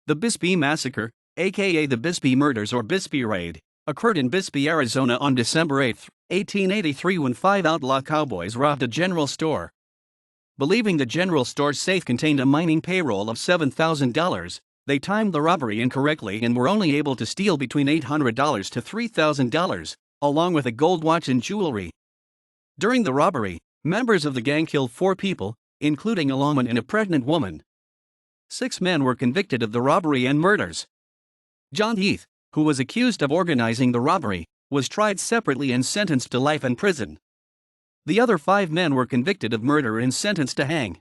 The Bisbee Massacre, a.k.a. the Bisbee Murders or Bisbee Raid, occurred in Bisbee, Arizona on December 8, 1883 when 5 outlaw cowboys robbed a general store. Believing the general store's safe contained a mining payroll of $7,000, they timed the robbery incorrectly and were only able to steal between $800 to $3,000, along with a gold watch and jewelry. During the robbery, members of the gang killed 4 people, including a lawman and a pregnant woman. 6 men were convicted of the robbery and murders. John Heath, who was accused of organizing the robbery, was tried separately and sentenced to life in prison. The other 5 men were convicted of murder and sentenced to hang.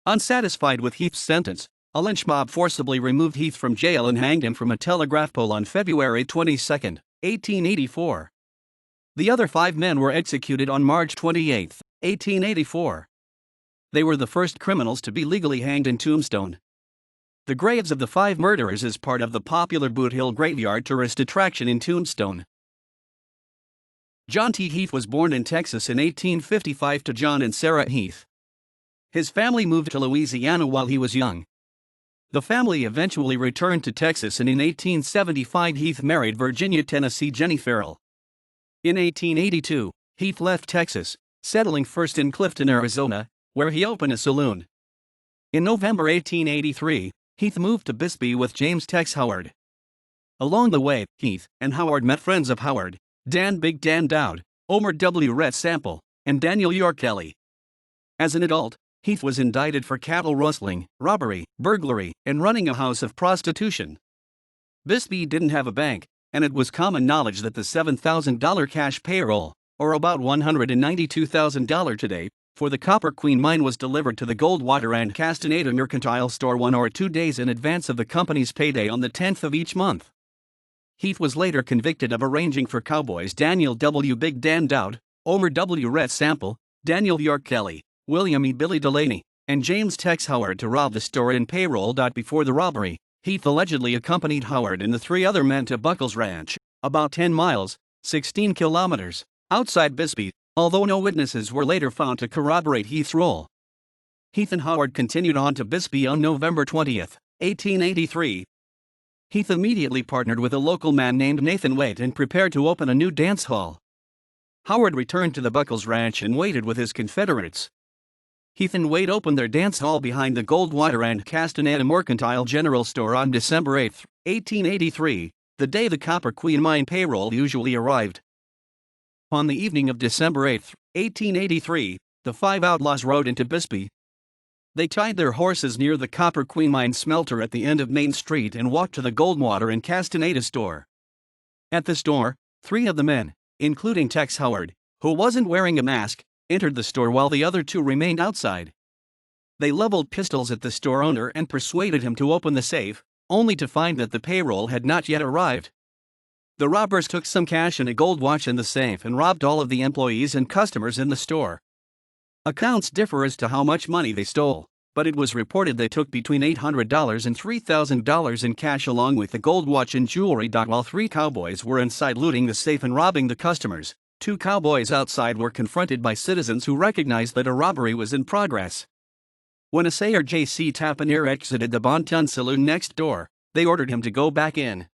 Unsatisfied with Heath's sentence, a lynch mob forcibly removed Heath from jail and hanged him from a telegraph pole on February 22, 1884. The other 5 men were executed on March 28, 1884. They were the first criminals to be legally hanged in Tombstone. The graves of the 5 murderers is part of the popular Boot Hill Graveyard tourist attraction in Tombstone. John T. Heath was born in Texas in 1855 to John and Sarah Heath. His family moved to Louisiana while he was young. The family eventually returned to Texas, and in 1875 Heath married Virginia, Tennessee Jenny Farrell. In 1882, Heath left Texas, settling first in Clifton, Arizona, where he opened a saloon. In November 1883, Heath moved to Bisbee with James Tex Howard. Along the way, Heath and Howard met friends of Howard, Dan Big Dan Dowd, Omer W. Rhett Sample, and Daniel York Kelly. As an adult, Heath was indicted for cattle rustling, robbery, burglary, and running a house of prostitution. Bisbee didn't have a bank, and it was common knowledge that the $7,000 cash payroll, or about $192,000 today, for the Copper Queen mine was delivered to the Goldwater and Castaneda Mercantile Store 1 or 2 days in advance of the company's payday on the 10th of each month. Heath was later convicted of arranging for cowboys Daniel W. Big Dan Dowd, Omer W. Rhett Sample, Daniel York Kelly, William E. Billy Delaney, and James Tex Howard to rob the store and payroll. Before the robbery, Heath allegedly accompanied Howard and the 3 other men to Buckles Ranch, about 10 miles, 16 kilometers, outside Bisbee, although no witnesses were later found to corroborate Heath's role. Heath and Howard continued on to Bisbee on November 20, 1883. Heath immediately partnered with a local man named Nathan Waite and prepared to open a new dance hall. Howard returned to the Buckles Ranch and waited with his Confederates. Heath and Waite opened their dance hall behind the Goldwater and Castaneda Mercantile General Store on December 8, 1883, the day the Copper Queen mine payroll usually arrived. On the evening of December 8, 1883, the 5 outlaws rode into Bisbee. They tied their horses near the Copper Queen mine smelter at the end of Main Street and walked to the Goldwater and Castaneda store. At the store, 3 of the men, including Tex Howard, who wasn't wearing a mask, entered the store while the other 2 remained outside. They leveled pistols at the store owner and persuaded him to open the safe, only to find that the payroll had not yet arrived. The robbers took some cash and a gold watch in the safe and robbed all of the employees and customers in the store. Accounts differ as to how much money they stole, but it was reported they took between $800 and $3,000 in cash along with the gold watch and jewelry. While 3 cowboys were inside looting the safe and robbing the customers, 2 cowboys outside were confronted by citizens who recognized that a robbery was in progress. When Assayer J.C. Tapanier exited the Bonton Saloon next door, they ordered him to go back in.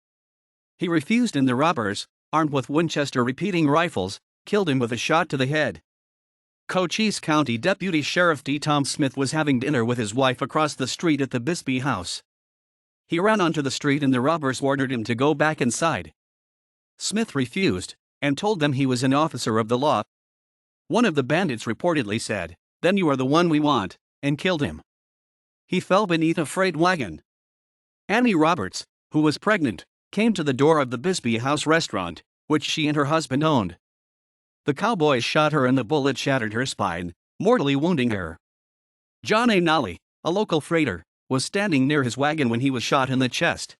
He refused, and the robbers, armed with Winchester repeating rifles, killed him with a shot to the head. Cochise County Deputy Sheriff D. Tom Smith was having dinner with his wife across the street at the Bisbee house. He ran onto the street and the robbers ordered him to go back inside. Smith refused, and told them he was an officer of the law. One of the bandits reportedly said, "Then you are the one we want," and killed him. He fell beneath a freight wagon. Annie Roberts, who was pregnant, came to the door of the Bisbee House restaurant, which she and her husband owned. The cowboys shot her and the bullet shattered her spine, mortally wounding her. John A. Nolly, a local freighter, was standing near his wagon when he was shot in the chest.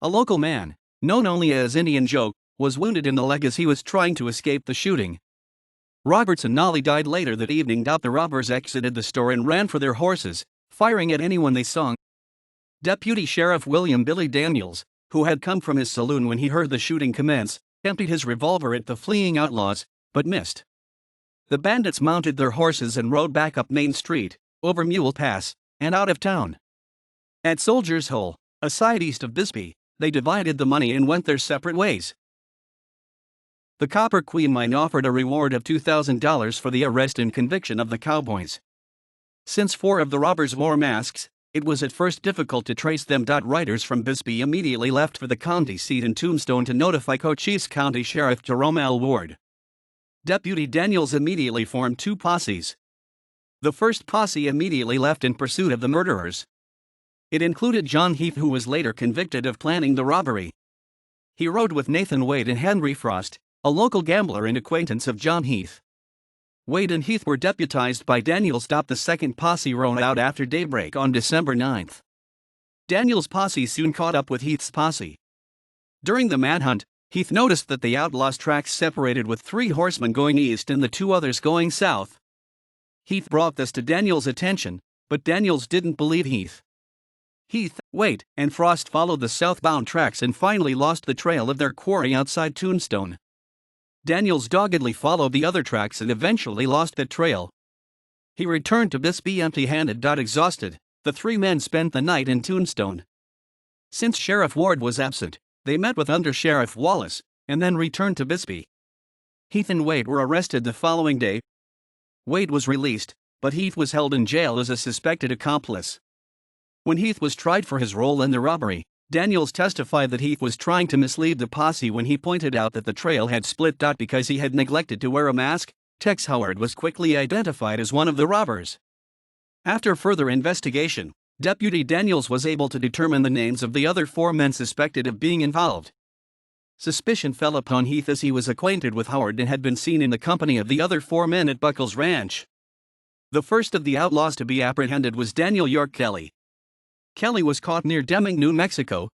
A local man, known only as Indian Joe, was wounded in the leg as he was trying to escape the shooting. Roberts and Nolly died later that evening. The robbers exited the store and ran for their horses, firing at anyone they saw. Deputy Sheriff William Billy Daniels, who had come from his saloon when he heard the shooting commence, emptied his revolver at the fleeing outlaws, but missed. The bandits mounted their horses and rode back up Main Street, over Mule Pass, and out of town. At Soldier's Hole, a side east of Bisbee, they divided the money and went their separate ways. The Copper Queen Mine offered a reward of $2,000 for the arrest and conviction of the Cowboys. Since 4 of the robbers wore masks, it was at first difficult to trace them. Writers from Bisbee immediately left for the county seat in Tombstone to notify Cochise County Sheriff Jerome L. Ward. Deputy Daniels immediately formed 2 posses. The first posse immediately left in pursuit of the murderers. It included John Heath, who was later convicted of planning the robbery. He rode with Nathan Wade and Henry Frost, a local gambler and acquaintance of John Heath. Wade and Heath were deputized by Daniels. The second posse rode out after daybreak on December 9. Daniels' posse soon caught up with Heath's posse. During the manhunt, Heath noticed that the outlaws' tracks separated, with 3 horsemen going east and the 2 others going south. Heath brought this to Daniels' attention, but Daniels didn't believe Heath. Heath, Wade, and Frost followed the southbound tracks and finally lost the trail of their quarry outside Tombstone. Daniels doggedly followed the other tracks and eventually lost the trail. He returned to Bisbee empty-handed. Exhausted, the 3 men spent the night in Tombstone. Since Sheriff Ward was absent, they met with Under Sheriff Wallace, and then returned to Bisbee. Heath and Wade were arrested the following day. Wade was released, but Heath was held in jail as a suspected accomplice. When Heath was tried for his role in the robbery, Daniels testified that Heath was trying to mislead the posse when he pointed out that the trail had split. Because he had neglected to wear a mask, Tex Howard was quickly identified as one of the robbers. After further investigation, Deputy Daniels was able to determine the names of the other 4 men suspected of being involved. Suspicion fell upon Heath as he was acquainted with Howard and had been seen in the company of the other 4 men at Buckles Ranch. The first of the outlaws to be apprehended was Daniel York Kelly. Kelly was caught near Deming, New Mexico.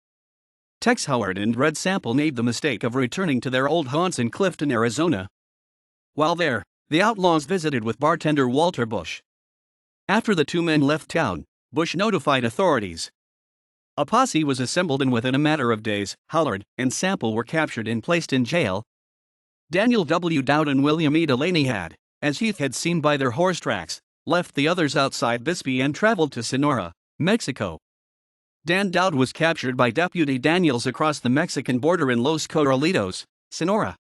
Tex Howard and Red Sample made the mistake of returning to their old haunts in Clifton, Arizona. While there, the outlaws visited with bartender Walter Bush. After the 2 men left town, Bush notified authorities. A posse was assembled, and within a matter of days, Howard and Sample were captured and placed in jail. Daniel W. Dowd and William E. Delaney had, as Heath had seen by their horse tracks, left the others outside Bisbee and traveled to Sonora, Mexico. Dan Dowd was captured by Deputy Daniels across the Mexican border in Los Corralitos, Sonora.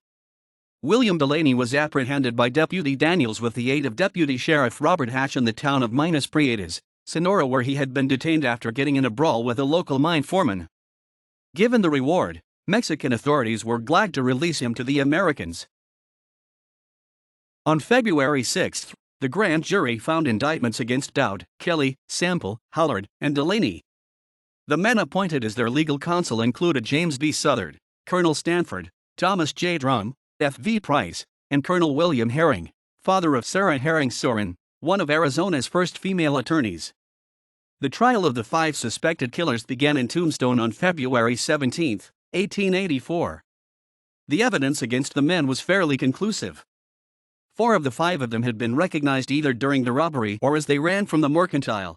William Delaney was apprehended by Deputy Daniels with the aid of Deputy Sheriff Robert Hatch in the town of Minas Prietas, Sonora, where he had been detained after getting in a brawl with a local mine foreman. Given the reward, Mexican authorities were glad to release him to the Americans. On February 6, the grand jury found indictments against Dowd, Kelly, Sample, Howard, and Delaney. The men appointed as their legal counsel included James B. Southard, Colonel Stanford, Thomas J. Drum, F.V. Price, and Colonel William Herring, father of Sarah Herring Soren, one of Arizona's first female attorneys. The trial of the 5 suspected killers began in Tombstone on February 17, 1884. The evidence against the men was fairly conclusive. 4 of the 5 of them had been recognized either during the robbery or as they ran from the mercantile.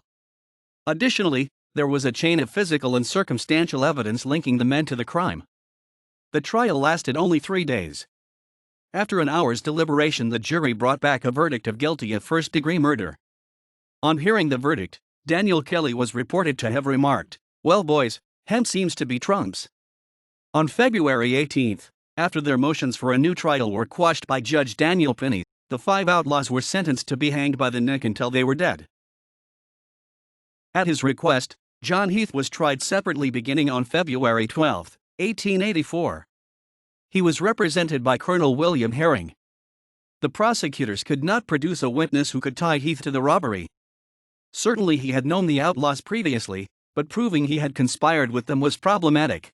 Additionally, there was a chain of physical and circumstantial evidence linking the men to the crime. The trial lasted only 3 days. After an hour's deliberation, the jury brought back a verdict of guilty of first-degree murder. On hearing the verdict, Daniel Kelly was reported to have remarked, "Well, boys, hemp seems to be trumps." On February 18, after their motions for a new trial were quashed by Judge Daniel Penny, the 5 outlaws were sentenced to be hanged by the neck until they were dead. At his request, John Heath was tried separately beginning on February 12, 1884. He was represented by Colonel William Herring. The prosecutors could not produce a witness who could tie Heath to the robbery. Certainly he had known the outlaws previously, but proving he had conspired with them was problematic.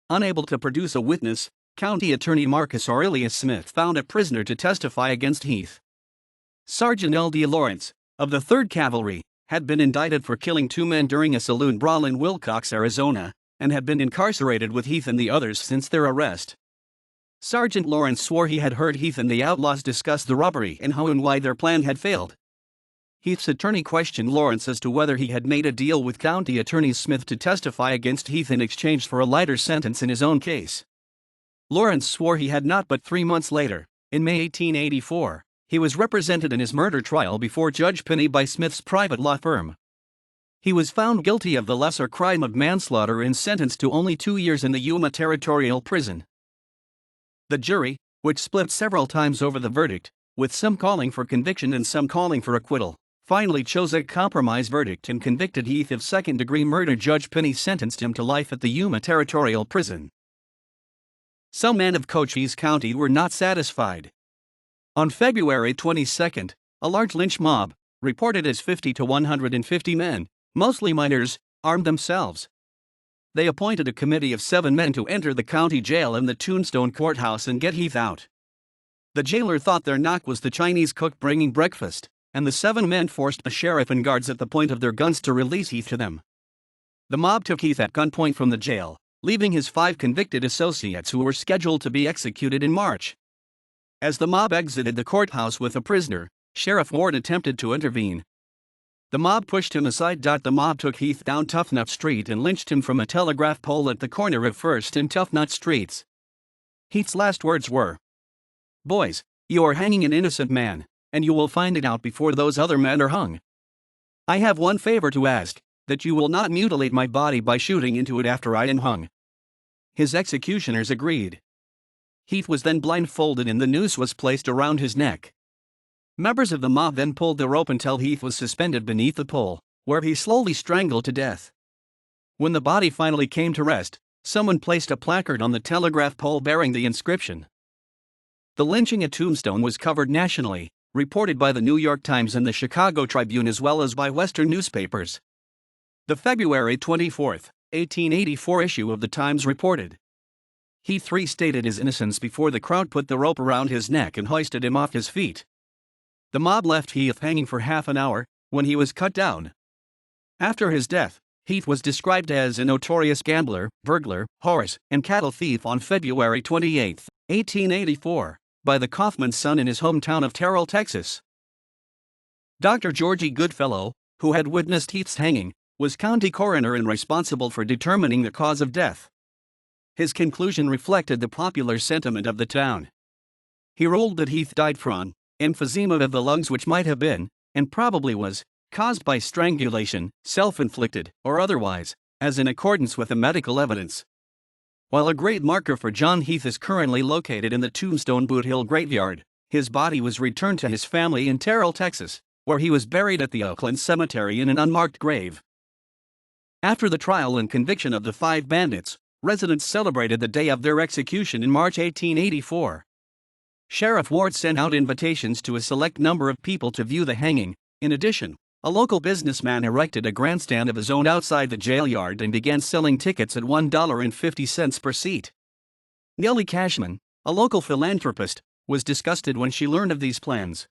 Unable to produce a witness, County Attorney Marcus Aurelius Smith found a prisoner to testify against Heath. Sergeant L.D. Lawrence, of the 3rd Cavalry, had been indicted for killing 2 men during a saloon brawl in Wilcox, Arizona, and had been incarcerated with Heath and the others since their arrest. Sergeant Lawrence swore he had heard Heath and the outlaws discuss the robbery and how and why their plan had failed. Heath's attorney questioned Lawrence as to whether he had made a deal with County Attorney Smith to testify against Heath in exchange for a lighter sentence in his own case. Lawrence swore he had not, but 3 months later, in May 1884, he was represented in his murder trial before Judge Penny by Smith's private law firm. He was found guilty of the lesser crime of manslaughter and sentenced to only 2 years in the Yuma Territorial Prison. The jury, which split several times over the verdict, with some calling for conviction and some calling for acquittal, finally chose a compromise verdict and convicted Heath of second-degree murder. Judge Pinney sentenced him to life at the Yuma Territorial Prison. Some men of Cochise County were not satisfied. On February 22, a large lynch mob, reported as 50 to 150 men, mostly minors, armed themselves. They appointed a committee of 7 men to enter the county jail and the Tombstone courthouse and get Heath out. The jailer thought their knock was the Chinese cook bringing breakfast, and the 7 men forced the sheriff and guards at the point of their guns to release Heath to them. The mob took Heath at gunpoint from the jail, leaving his 5 convicted associates who were scheduled to be executed in March. As the mob exited the courthouse with a prisoner, Sheriff Ward attempted to intervene. The mob pushed him aside. The mob took Heath down Toughnut Street and lynched him from a telegraph pole at the corner of 1st and Toughnut Streets. Heath's last words were, "Boys, you are hanging an innocent man, and you will find it out before those other men are hung. I have one favor to ask, that you will not mutilate my body by shooting into it after I am hung." His executioners agreed. Heath was then blindfolded and the noose was placed around his neck. Members of the mob then pulled the rope until Heath was suspended beneath the pole, where he slowly strangled to death. When the body finally came to rest, someone placed a placard on the telegraph pole bearing the inscription. The lynching at Tombstone was covered nationally, reported by the New York Times and the Chicago Tribune as well as by Western newspapers. The February 24, 1884 issue of the Times reported, Heath restated his innocence before the crowd put the rope around his neck and hoisted him off his feet. The mob left Heath hanging for half an hour, when he was cut down. After his death, Heath was described as a notorious gambler, burglar, horse, and cattle thief on February 28, 1884, by the Kaufman's son in his hometown of Terrell, Texas. Dr. Georgie Goodfellow, who had witnessed Heath's hanging, was county coroner and responsible for determining the cause of death. His conclusion reflected the popular sentiment of the town. He ruled that Heath died from emphysema of the lungs, which might have been, and probably was, caused by strangulation, self-inflicted, or otherwise, as in accordance with the medical evidence. While a great marker for John Heath is currently located in the Tombstone Boot Hill graveyard, his body was returned to his family in Terrell, Texas, where he was buried at the Oakland Cemetery in an unmarked grave. After the trial and conviction of the 5 bandits, residents celebrated the day of their execution in March 1884. Sheriff Ward sent out invitations to a select number of people to view the hanging. In addition, a local businessman erected a grandstand of his own outside the jail yard and began selling tickets at $1.50 per seat. Nellie Cashman, a local philanthropist, was disgusted when she learned of these plans.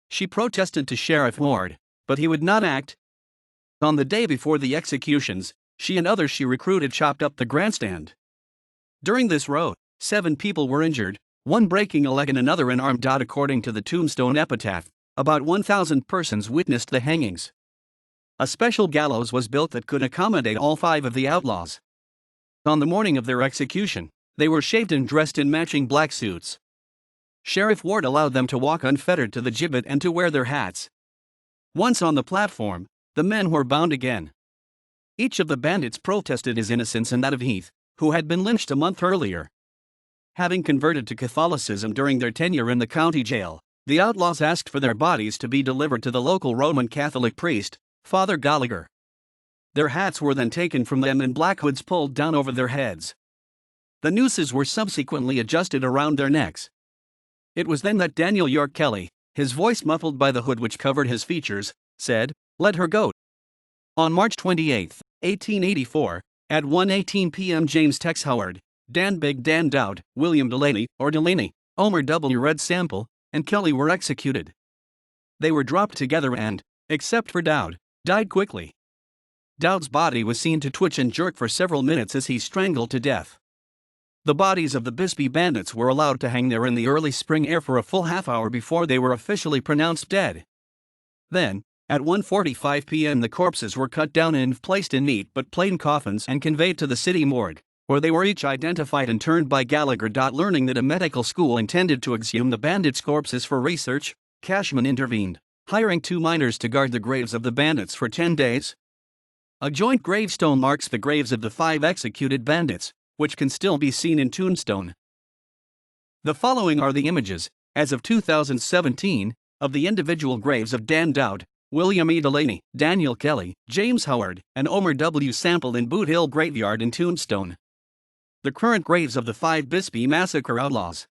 She protested to Sheriff Ward, but he would not act. On the day before the executions, she and others she recruited chopped up the grandstand. During this row, 7 people were injured, one breaking a leg and another an arm. According to the Tombstone epitaph, about 1,000 persons witnessed the hangings. A special gallows was built that could accommodate all 5 of the outlaws. On the morning of their execution, they were shaved and dressed in matching black suits. Sheriff Ward allowed them to walk unfettered to the gibbet and to wear their hats. Once on the platform, the men were bound again. Each of the bandits protested his innocence and that of Heath, who had been lynched a month earlier. Having converted to Catholicism during their tenure in the county jail, the outlaws asked for their bodies to be delivered to the local Roman Catholic priest, Father Gallagher. Their hats were then taken from them and black hoods pulled down over their heads. The nooses were subsequently adjusted around their necks. It was then that Daniel York Kelly, his voice muffled by the hood which covered his features, said, "Let her go." On March 28, 1884, at 1:18 p.m. James Tex Howard, Dan Big Dan Dowd, William Delaney, or Delaney, Omer W. Red Sample, and Kelly were executed. They were dropped together and, except for Dowd, died quickly. Dowd's body was seen to twitch and jerk for several minutes as he strangled to death. The bodies of the Bisbee bandits were allowed to hang there in the early spring air for a full half hour before they were officially pronounced dead. Then, at 1:45 p.m. the corpses were cut down and placed in neat but plain coffins and conveyed to the city morgue, where they were each identified and turned by Gallagher. Learning that a medical school intended to exhume the bandits' corpses for research, Cashman intervened, hiring 2 miners to guard the graves of the bandits for 10 days. A joint gravestone marks the graves of the 5 executed bandits, which can still be seen in Tombstone. The following are the images, as of 2017, of the individual graves of Dan Dowd, William E. Delaney, Daniel Kelly, James Howard, and Omer W. Sample in Boot Hill Graveyard in Tombstone. The current graves of the 5 Bisbee Massacre outlaws.